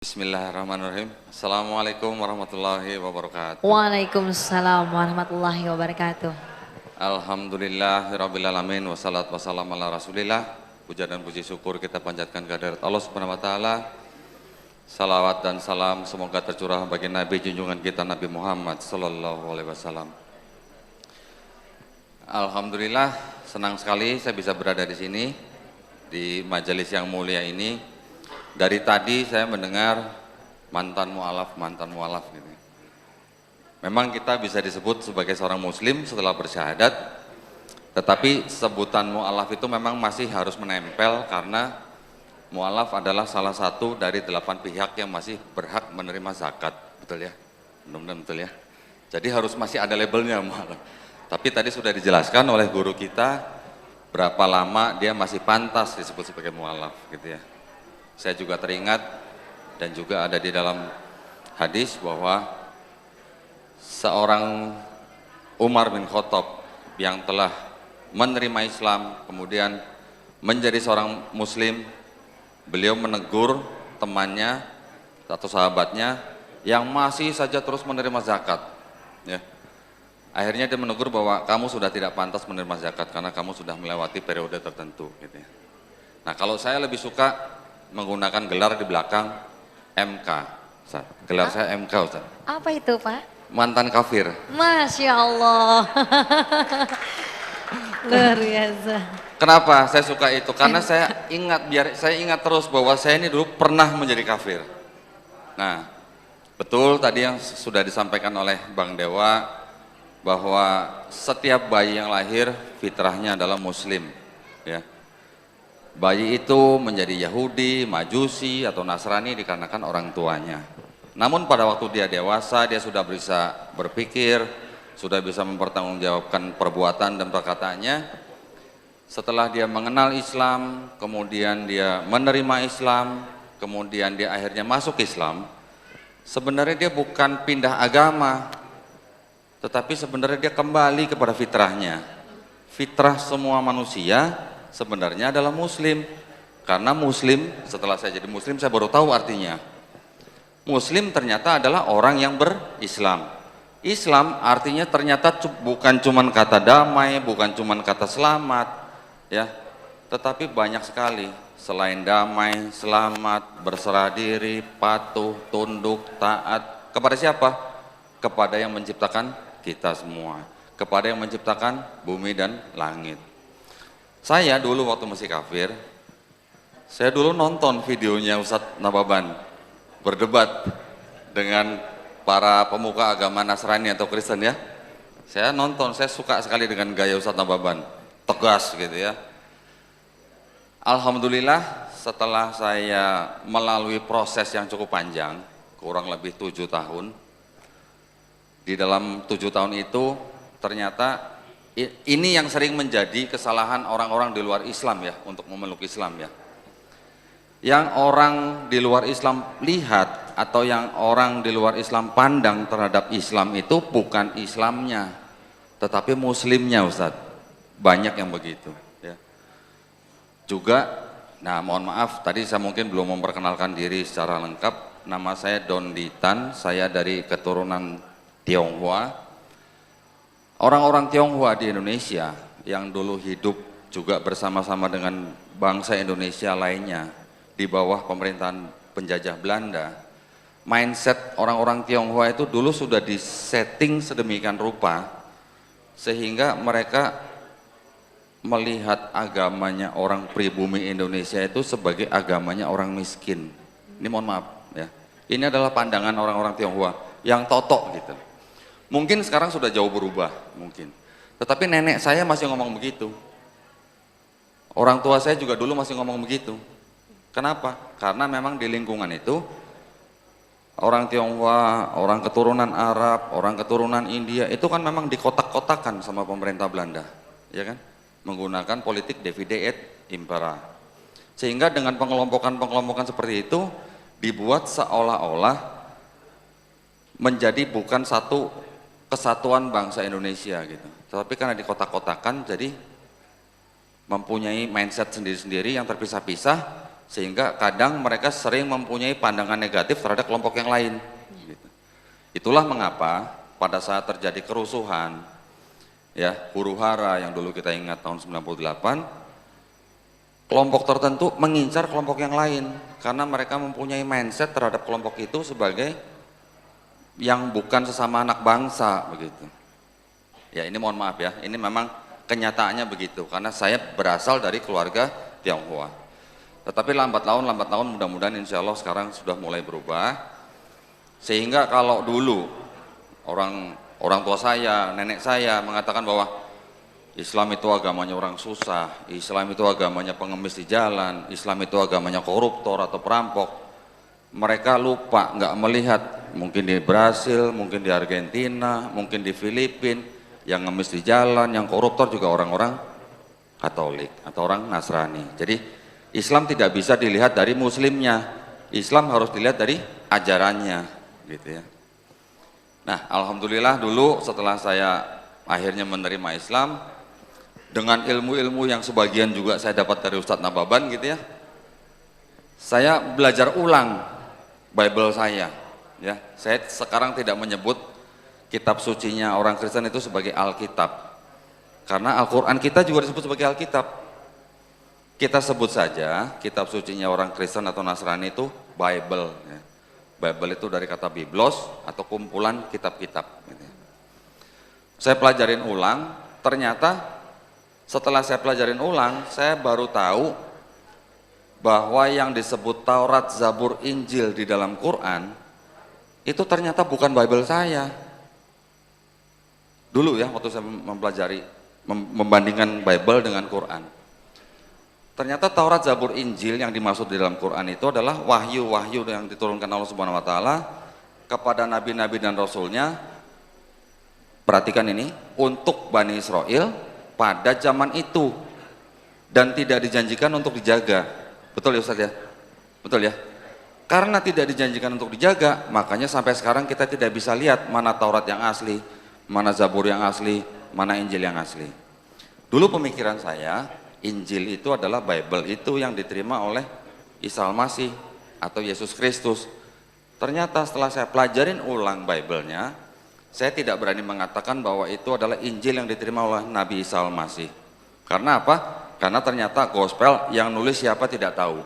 Bismillahirrahmanirrahim. Assalamualaikum warahmatullahi wabarakatuh. Waalaikumsalam warahmatullahi wabarakatuh. Alhamdulillahirabbil alamin wassalatu wassalamu ala Rasulillah. Puja dan puji syukur kita panjatkan kehadirat Allah Subhanahu wa taala. Salawat dan salam semoga tercurah bagi Nabi junjungan kita Nabi Muhammad sallallahu alaihi wasallam. Alhamdulillah senang sekali saya bisa berada di sini di majelis yang mulia ini. Dari tadi saya mendengar mantan mualaf gitu. Memang kita bisa disebut sebagai seorang muslim setelah bersyahadat, tetapi sebutan mualaf itu memang masih harus menempel karena mualaf adalah salah satu dari 8 pihak yang masih berhak menerima zakat, betul ya? Mudah-mudahan betul ya. Jadi harus masih ada labelnya mualaf. Tapi tadi sudah dijelaskan oleh guru kita berapa lama dia masih pantas disebut sebagai mualaf gitu ya. Saya juga teringat dan juga ada di dalam hadis bahwa seorang Umar bin Khattab yang telah menerima Islam kemudian menjadi seorang muslim, beliau menegur temannya atau sahabatnya yang masih saja terus menerima zakat ya. Akhirnya dia menegur bahwa kamu sudah tidak pantas menerima zakat karena kamu sudah melewati periode tertentu gitu ya. Nah, kalau saya lebih suka menggunakan gelar di belakang MK, Ustaz. Gelar saya MK, Ustaz. Apa itu, Pak? Mantan kafir. Masya Allah. Luar biasa. Kenapa saya suka itu? Karena saya ingat terus bahwa saya ini dulu pernah menjadi kafir. Nah, betul tadi yang sudah disampaikan oleh Bang Dewa bahwa setiap bayi yang lahir fitrahnya adalah muslim, ya. Bayi itu menjadi Yahudi, Majusi, atau Nasrani dikarenakan orang tuanya. Namun pada waktu dia dewasa, dia sudah bisa berpikir, sudah bisa mempertanggungjawabkan perbuatan dan perkataannya. Setelah dia mengenal Islam, kemudian dia menerima Islam, kemudian dia akhirnya masuk Islam, sebenarnya dia bukan pindah agama, tetapi sebenarnya dia kembali kepada fitrahnya. Fitrah semua manusia sebenarnya adalah muslim, karena muslim, setelah saya jadi muslim saya baru tahu artinya. Muslim ternyata adalah orang yang berislam. Islam artinya ternyata bukan cuman kata damai, bukan cuman kata selamat ya, tetapi banyak sekali selain damai, selamat, berserah diri, patuh, tunduk, taat. Kepada siapa? Kepada yang menciptakan kita semua, kepada yang menciptakan bumi dan langit. Saya dulu waktu masih kafir, saya dulu nonton videonya Ustadz Nababan berdebat dengan para pemuka agama Nasrani atau Kristen ya. Saya nonton, saya suka sekali dengan gaya Ustadz Nababan, tegas gitu ya. Alhamdulillah setelah saya melalui proses yang cukup panjang, kurang lebih 7 tahun, di dalam 7 tahun itu ternyata ini yang sering menjadi kesalahan orang-orang di luar Islam ya, untuk memeluk Islam ya. Yang orang di luar Islam lihat atau yang orang di luar Islam pandang terhadap Islam itu bukan Islamnya, tetapi muslimnya, Ustadz. Banyak yang begitu ya. Juga, nah mohon maaf tadi saya mungkin belum memperkenalkan diri secara lengkap. Nama saya Don Ditan, saya dari keturunan Tionghoa. Orang-orang Tionghoa di Indonesia yang dulu hidup juga bersama-sama dengan bangsa Indonesia lainnya di bawah pemerintahan penjajah Belanda, mindset orang-orang Tionghoa itu dulu sudah disetting sedemikian rupa sehingga mereka melihat agamanya orang pribumi Indonesia itu sebagai agamanya orang miskin. Ini mohon maaf ya, ini adalah pandangan orang-orang Tionghoa yang totok gitu. Mungkin sekarang sudah jauh berubah, mungkin. Tetapi nenek saya masih ngomong begitu. Orang tua saya juga dulu masih ngomong begitu. Kenapa? Karena memang di lingkungan itu, orang Tionghoa, orang keturunan Arab, orang keturunan India, itu kan memang dikotak-kotakan sama pemerintah Belanda. Ya kan? Menggunakan politik divide et impera. Sehingga dengan pengelompokan-pengelompokan seperti itu, dibuat seolah-olah menjadi bukan satu kesatuan bangsa Indonesia gitu. Tetapi karena dikotak-kotakan jadi mempunyai mindset sendiri-sendiri yang terpisah-pisah sehingga kadang mereka sering mempunyai pandangan negatif terhadap kelompok yang lain. Gitu. Itulah mengapa pada saat terjadi kerusuhan, ya huru-hara yang dulu kita ingat tahun 98, kelompok tertentu mengincar kelompok yang lain karena mereka mempunyai mindset terhadap kelompok itu sebagai yang bukan sesama anak bangsa begitu. Ya ini mohon maaf ya, ini memang kenyataannya begitu karena saya berasal dari keluarga Tionghoa. Tetapi lambat laun mudah-mudahan insya Allah sekarang sudah mulai berubah. Sehingga kalau dulu orang tua saya, nenek saya mengatakan bahwa Islam itu agamanya orang susah, Islam itu agamanya pengemis di jalan, Islam itu agamanya koruptor atau perampok. Mereka lupa, nggak melihat mungkin di Brasil, mungkin di Argentina, mungkin di Filipina, yang ngemis di jalan, yang koruptor juga orang-orang Katolik atau orang Nasrani. Jadi Islam tidak bisa dilihat dari muslimnya, Islam harus dilihat dari ajarannya, gitu ya. Nah, alhamdulillah dulu setelah saya akhirnya menerima Islam dengan ilmu-ilmu yang sebagian juga saya dapat dari Ustadz Nababan, gitu ya. Saya belajar ulang Bible saya, ya. Saya sekarang tidak menyebut kitab sucinya orang Kristen itu sebagai Alkitab, karena Al-Quran kita juga disebut sebagai Alkitab. Kita sebut saja kitab sucinya orang Kristen atau Nasrani itu Bible. Ya. Bible itu dari kata biblos atau kumpulan kitab-kitab. Gitu ya. Saya pelajarin ulang, ternyata setelah saya pelajarin ulang, saya baru tahu bahwa yang disebut Taurat, Zabur, Injil di dalam Quran itu ternyata bukan Bible saya. Dulu ya waktu saya mempelajari, membandingkan Bible dengan Quran. Ternyata Taurat, Zabur, Injil yang dimaksud di dalam Quran itu adalah wahyu-wahyu yang diturunkan Allah Subhanahu wa taala kepada nabi-nabi dan rasulnya. Perhatikan ini, untuk Bani Israel pada zaman itu dan tidak dijanjikan untuk dijaga. Betul ya Ustaz ya? Betul ya? Karena tidak dijanjikan untuk dijaga, makanya sampai sekarang kita tidak bisa lihat mana Taurat yang asli, mana Zabur yang asli, mana Injil yang asli. Dulu pemikiran saya, Injil itu adalah Bible itu yang diterima oleh Isa Al-Masih atau Yesus Kristus. Ternyata setelah saya pelajarin ulang Bible-nya, saya tidak berani mengatakan bahwa itu adalah Injil yang diterima oleh Nabi Isa Al-Masih. Karena apa? Karena ternyata gospel yang nulis siapa tidak tahu.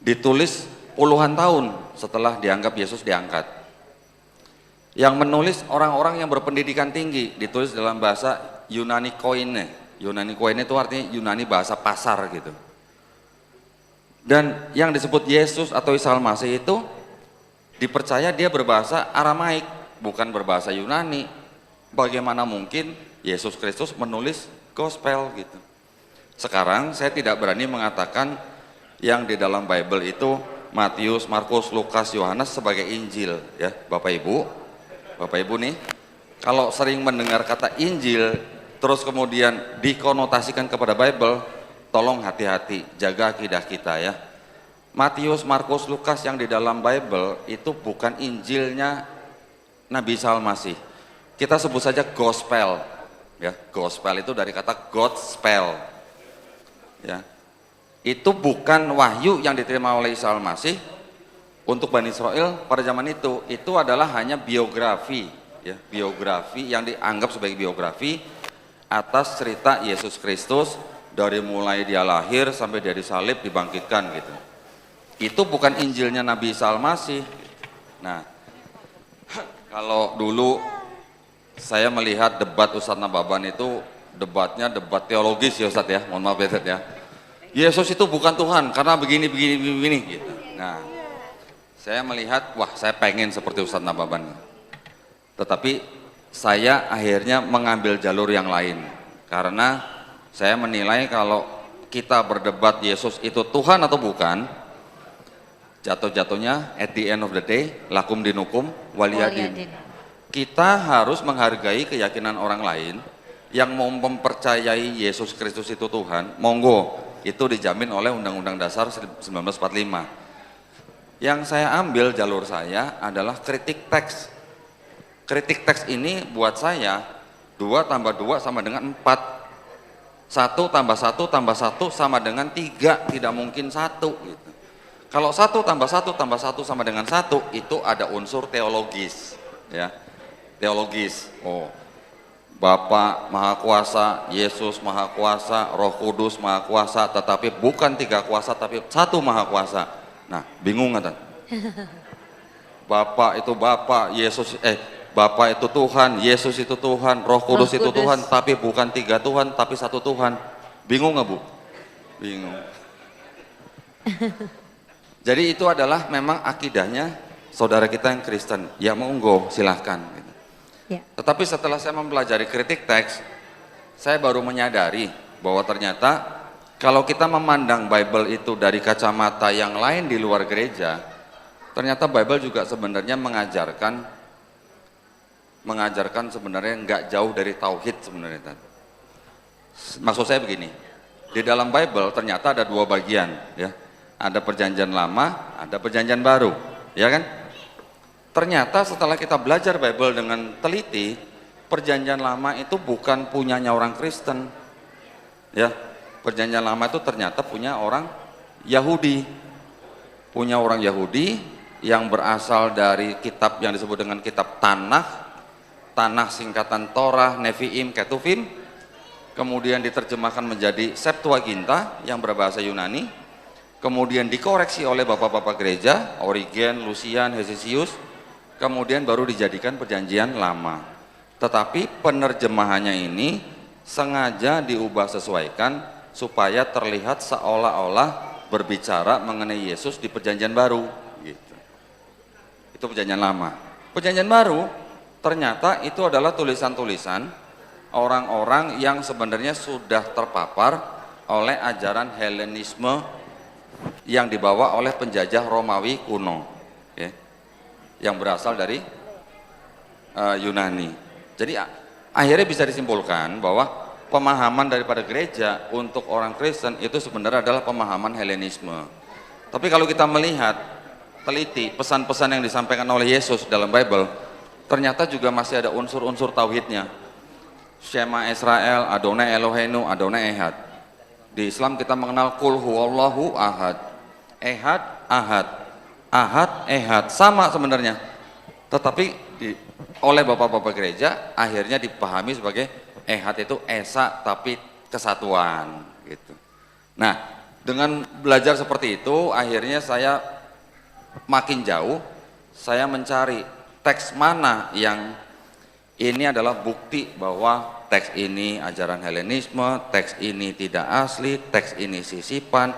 Ditulis puluhan tahun setelah dianggap Yesus diangkat. Yang menulis orang-orang yang berpendidikan tinggi, ditulis dalam bahasa Yunani Koine. Yunani Koine itu artinya Yunani bahasa pasar gitu. Dan yang disebut Yesus atau Isa Al-Masih itu dipercaya dia berbahasa Aramaik, bukan berbahasa Yunani. Bagaimana mungkin Yesus Kristus menulis gospel gitu. Sekarang saya tidak berani mengatakan yang di dalam Bible itu Matius, Markus, Lukas, Yohanes sebagai Injil ya. Bapak Ibu nih, kalau sering mendengar kata Injil terus kemudian dikonotasikan kepada Bible, tolong hati-hati, jaga akidah kita ya. Matius, Markus, Lukas yang di dalam Bible itu bukan Injilnya Nabi Isa Al-Masih. Kita sebut saja gospel ya. Gospel itu dari kata Godspell ya. Itu bukan wahyu yang diterima oleh Isa Al-Masih untuk Bani Israel pada zaman itu adalah hanya biografi ya, biografi yang dianggap sebagai biografi atas cerita Yesus Kristus dari mulai dia lahir sampai dia disalib, dibangkitkan gitu. Itu bukan Injilnya Nabi Isa Al-Masih. Nah, kalau dulu saya melihat debat Ustadz Nababan itu debatnya debat teologis ya Ustadz ya, mohon maaf ya Ustadz ya. Yesus itu bukan Tuhan karena begini gitu. Nah, saya melihat, wah saya pengen seperti Ustadz Nababan. Tetapi saya akhirnya mengambil jalur yang lain karena saya menilai kalau kita berdebat Yesus itu Tuhan atau bukan, jatuh-jatuhnya at the end of the day lakum dinukum waliyadin. Kita harus menghargai keyakinan orang lain yang mau mempercayai Yesus Kristus itu Tuhan, monggo, itu dijamin oleh Undang-Undang Dasar 1945. Yang saya ambil jalur saya adalah kritik teks. Kritik teks ini buat saya 2 tambah 2 sama dengan 4. 1 tambah 1 tambah 1 sama dengan 3, tidak mungkin 1 gitu. Kalau 1 tambah 1 tambah 1 sama dengan 1, itu ada unsur teologis, ya. Teologis. Oh, Bapa Maha Kuasa, Yesus Maha Kuasa, Roh Kudus Maha Kuasa, tetapi bukan 3 kuasa tapi 1 Maha Kuasa. Nah, bingung kan? Bapa itu Bapa, Bapa itu Tuhan, Yesus itu Tuhan, Roh Kudus itu Tuhan, tapi bukan 3 Tuhan, tapi 1 Tuhan. Bingung nggak Bu? Bingung. Jadi itu adalah memang akidahnya saudara kita yang Kristen. Ya monggo, silahkan. Ya. Tetapi setelah saya mempelajari kritik teks, saya baru menyadari bahwa ternyata kalau kita memandang Bible itu dari kacamata yang lain di luar gereja, ternyata Bible juga sebenarnya mengajarkan sebenarnya nggak jauh dari tauhid sebenarnya. Maksud saya begini, di dalam Bible ternyata ada 2 bagian, ya. Ada perjanjian lama, ada perjanjian baru, ya kan? Ternyata setelah kita belajar Bible dengan teliti, perjanjian lama itu bukan punyanya orang Kristen, ya. Perjanjian lama itu ternyata punya orang Yahudi, punya orang Yahudi yang berasal dari kitab yang disebut dengan kitab Tanakh singkatan Torah, Nevi'im, Ketuvim, kemudian diterjemahkan menjadi Septuaginta yang berbahasa Yunani, kemudian dikoreksi oleh bapak-bapak gereja, Origen, Lucian, Hezesius, kemudian baru dijadikan perjanjian lama. Tetapi penerjemahannya ini sengaja diubah sesuaikan supaya terlihat seolah-olah berbicara mengenai Yesus di perjanjian baru. Gitu. Itu perjanjian lama. Perjanjian baru ternyata itu adalah tulisan-tulisan orang-orang yang sebenarnya sudah terpapar oleh ajaran Helenisme yang dibawa oleh penjajah Romawi kuno, ya, yang berasal dari Yunani. Jadi akhirnya bisa disimpulkan bahwa pemahaman daripada gereja untuk orang Kristen itu sebenarnya adalah pemahaman Helenisme. Tapi kalau kita melihat teliti pesan-pesan yang disampaikan oleh Yesus dalam Bible, ternyata juga masih ada unsur-unsur tauhidnya. Shema Israel, Adonai Eloheinu, Adonai Ehad. Di Islam kita mengenal Qul huwallahu ahad, ehad, ahad, ahad, ehad, sama sebenarnya. Tetapi oleh bapak-bapak gereja akhirnya dipahami sebagai ehad itu esa tapi kesatuan gitu. Nah, dengan belajar seperti itu akhirnya saya makin jauh, saya mencari teks mana yang ini adalah bukti bahwa teks ini ajaran Helenisme, teks ini tidak asli, teks ini sisipan,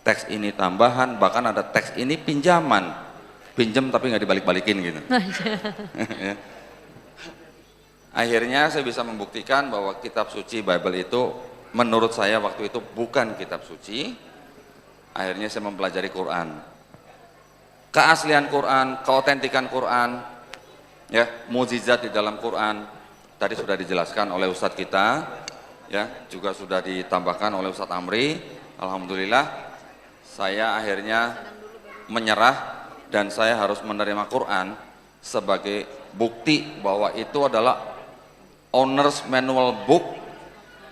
teks ini tambahan, bahkan ada teks ini pinjaman, pinjam tapi nggak dibalik-balikin gitu. Akhirnya saya bisa membuktikan bahwa kitab suci Bible itu menurut saya waktu itu bukan kitab suci. Akhirnya saya mempelajari Quran, keaslian Quran, keotentikan Quran, ya, mukjizat di dalam Quran. Tadi sudah dijelaskan oleh Ustadz kita, ya, juga sudah ditambahkan oleh Ustadz Amri. Alhamdulillah, saya akhirnya menyerah dan saya harus menerima Quran sebagai bukti bahwa itu adalah owner's manual book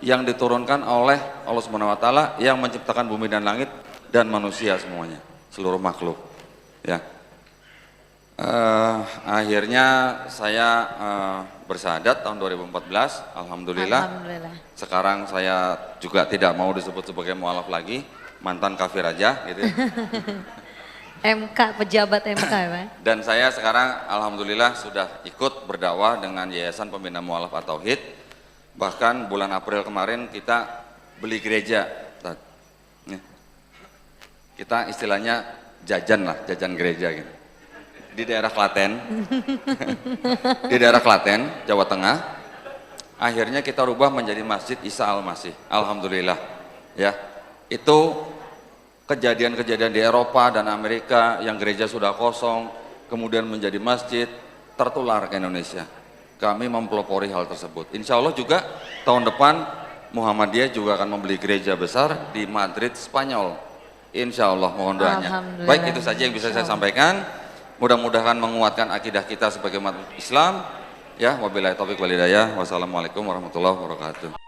yang diturunkan oleh Allah Subhanahu wa taala yang menciptakan bumi dan langit dan manusia semuanya, seluruh makhluk, ya. Akhirnya saya bersyahadat tahun 2014, alhamdulillah. Sekarang saya juga tidak mau disebut sebagai mualaf lagi, mantan kafir aja gitu ya. MK, pejabat MK ya Pak? Dan saya sekarang alhamdulillah sudah ikut berdakwah dengan Yayasan Pembina Mualaf At-Tauhid. Bahkan bulan April kemarin kita beli gereja. Kita istilahnya jajan lah, jajan gereja gitu. Di daerah Klaten, di daerah Klaten, Jawa Tengah. Akhirnya kita rubah menjadi Masjid Isa Al-Masih. Alhamdulillah, ya. Itu kejadian-kejadian di Eropa dan Amerika yang gereja sudah kosong, kemudian menjadi masjid, tertular ke Indonesia. Kami mempelopori hal tersebut. Insya Allah juga tahun depan Muhammadiyah juga akan membeli gereja besar di Madrid, Spanyol. Insya Allah, mohon doanya. Baik, itu saja yang bisa saya sampaikan. Mudah-mudahan menguatkan akidah kita sebagai umat Islam. Ya, wabillahi taufiq wal hidayah. Wassalamualaikum warahmatullahi wabarakatuh.